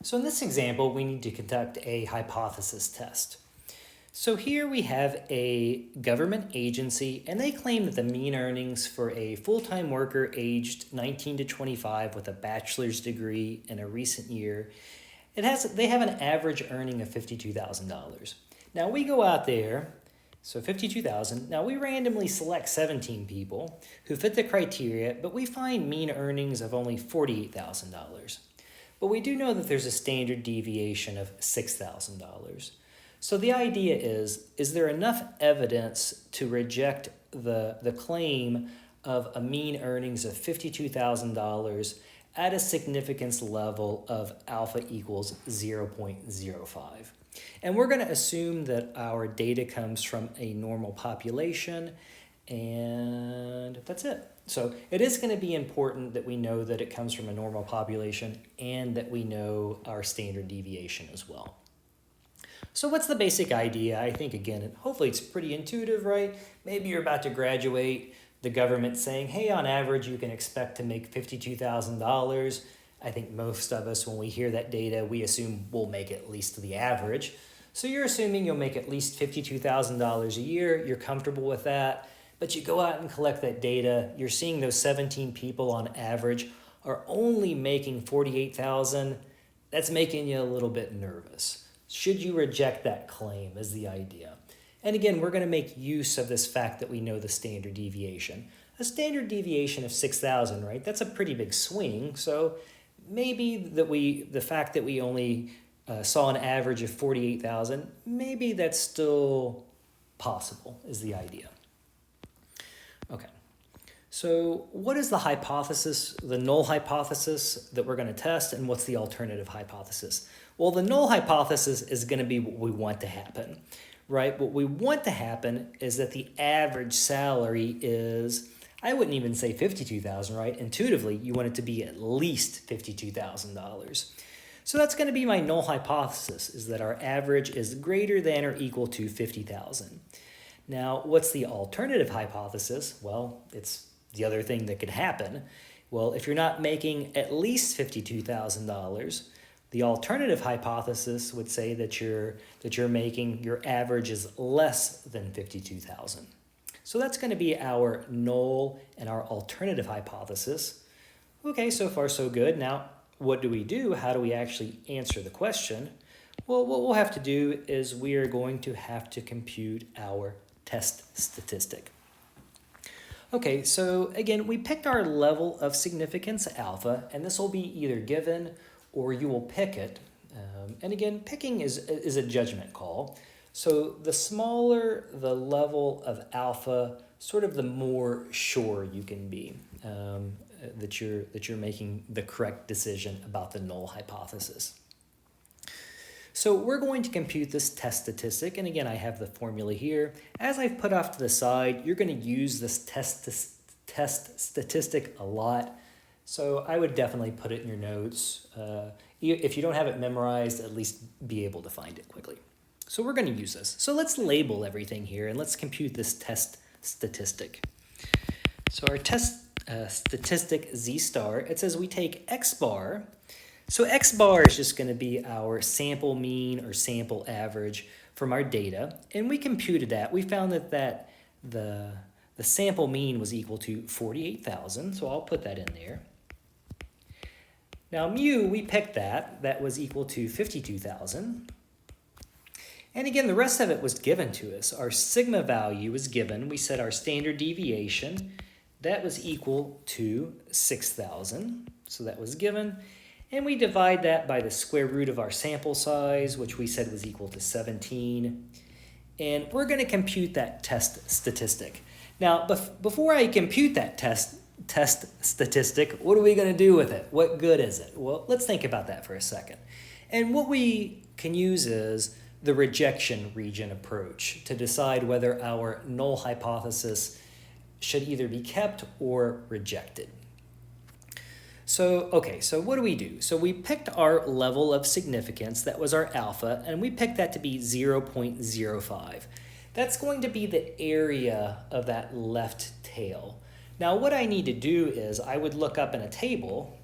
So in this example, we need to conduct a hypothesis test. So here we have a government agency, and they claim that the mean earnings for a full-time worker aged 19 to 25 with a bachelor's degree in a recent year, they have an average earning of $52,000. Now we go out there, so 52,000. Now we randomly select 17 people who fit the criteria, but we find mean earnings of only $48,000. But we do know that there's a standard deviation of $6,000. So the idea is there enough evidence to reject the claim of a mean earnings of $52,000 at a significance level of alpha equals 0.05? And we're going to assume that our data comes from a normal population, and that's it. So it is going to be important that we know that it comes from a normal population and that we know our standard deviation as well. So what's the basic idea? I think, again, hopefully it's pretty intuitive, right? Maybe you're about to graduate, the government saying, hey, on average, you can expect to make $52,000. I think most of us, when we hear that data, we assume we'll make at least the average. So you're assuming you'll make at least $52,000 a year. You're comfortable with that. But you go out and collect that data. You're seeing those 17 people on average are only making $48,000. That's making you a little bit nervous. Should you reject that claim is the idea. And again, we're going to make use of this fact that we know the standard deviation. A standard deviation of 6,000, right? That's a pretty big swing. So maybe the fact that we only saw an average of 48,000, maybe that's still possible is the idea. Okay. So what is the hypothesis, the null hypothesis that we're going to test, and what's the alternative hypothesis? Well, the null hypothesis is going to be what we want to happen, right? What we want to happen is that the average salary is, I wouldn't even say $52,000, right? Intuitively, you want it to be at least $52,000. So that's going to be my null hypothesis, is that our average is greater than or equal to 50,000. Now, what's the alternative hypothesis? Well, it's the other thing that could happen. Well, if you're not making at least $52,000, the alternative hypothesis would say that your average is less than 52,000. So that's going to be our null and our alternative hypothesis. Okay, so far so good. Now, what do we do? How do we actually answer the question? Well, what we'll have to do is we are going to have to compute our test statistic. Okay, so again, we picked our level of significance alpha, and this will be either given or you will pick it. And again, picking is a judgment call. So the smaller the level of alpha, sort of the more sure you can be that you're making the correct decision about the null hypothesis. So we're going to compute this test statistic, and again, I have the formula here. As I've put off to the side, you're going to use this test statistic a lot. So I would definitely put it in your notes. If you don't have it memorized, at least be able to find it quickly. So we're going to use this. So let's label everything here, and let's compute this test statistic. So our test statistic Z star, it says we take X bar. So X bar is just going to be our sample mean or sample average from our data. And we computed that. We found that the sample mean was equal to 48,000. So I'll put that in there. Now mu, we picked that. That was equal to 52,000. And again, the rest of it was given to us. Our sigma value was given. We said our standard deviation, that was equal to 6,000. So that was given. And we divide that by the square root of our sample size, which we said was equal to 17. And we're going to compute that test statistic. Now, before I compute that test statistic, what are we going to do with it? What good is it? Well, let's think about that for a second. And what we can use is the rejection region approach to decide whether our null hypothesis should either be kept or rejected. So, okay, so what do we do? So we picked our level of significance, that was our alpha, and we picked that to be 0.05. That's going to be the area of that left tail. Now what I need to do is I would look up in a table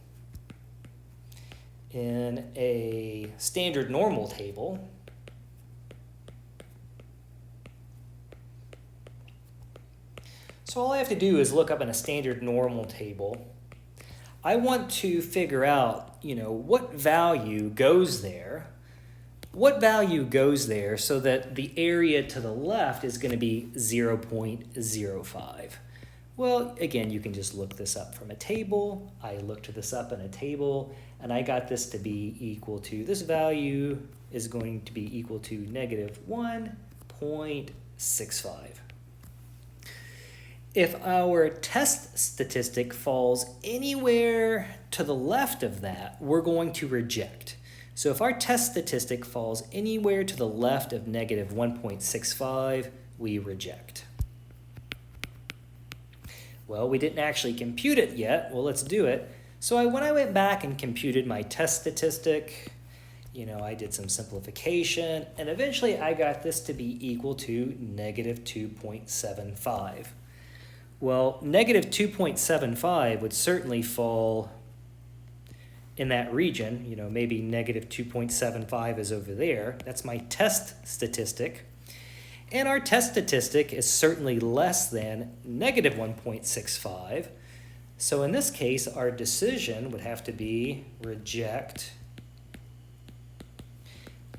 in a standard normal table, so all I have to do is look up in a standard normal table. I want to figure out, what value goes there. What value goes there so that the area to the left is going to be 0.05. Well, again, you can just look this up from a table. I looked this up in a table, and I got this to be equal to, this value is going to be equal to negative 1.65. If our test statistic falls anywhere to the left of that, we're going to reject. So if our test statistic falls anywhere to the left of negative 1.65, we reject. Well, we didn't actually compute it yet. Well, let's do it. So when I went back and computed my test statistic, I did some simplification, and eventually I got this to be equal to negative 2.75. Well, negative 2.75 would certainly fall in that region. Maybe negative 2.75 is over there. That's my test statistic. And our test statistic is certainly less than negative 1.65. So in this case, our decision would have to be reject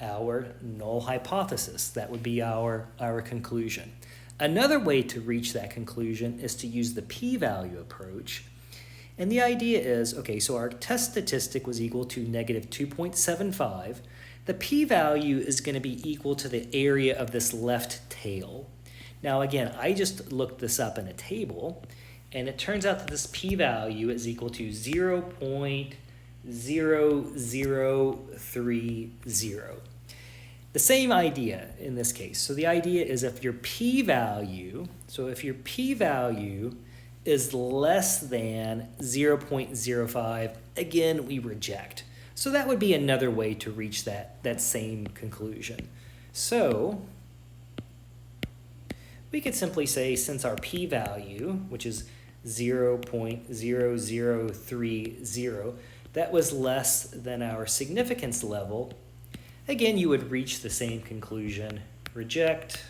our null hypothesis. That would be our conclusion. Another way to reach that conclusion is to use the p-value approach. And the idea is, okay, so our test statistic was equal to negative 2.75. The p-value is going to be equal to the area of this left tail. Now, again, I just looked this up in a table, and it turns out that this p-value is equal to 0.0030. The same idea in this case. So the idea is if your p-value is less than 0.05, again, we reject. So that would be another way to reach that same conclusion. So we could simply say, since our p-value, which is 0.0030, that was less than our significance level, again, you would reach the same conclusion. Reject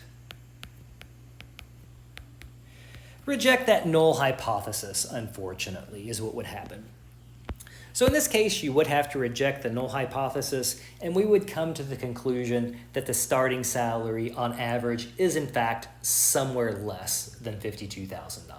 that null hypothesis, unfortunately, is what would happen. So in this case, you would have to reject the null hypothesis, and we would come to the conclusion that the starting salary on average is in fact somewhere less than $52,000.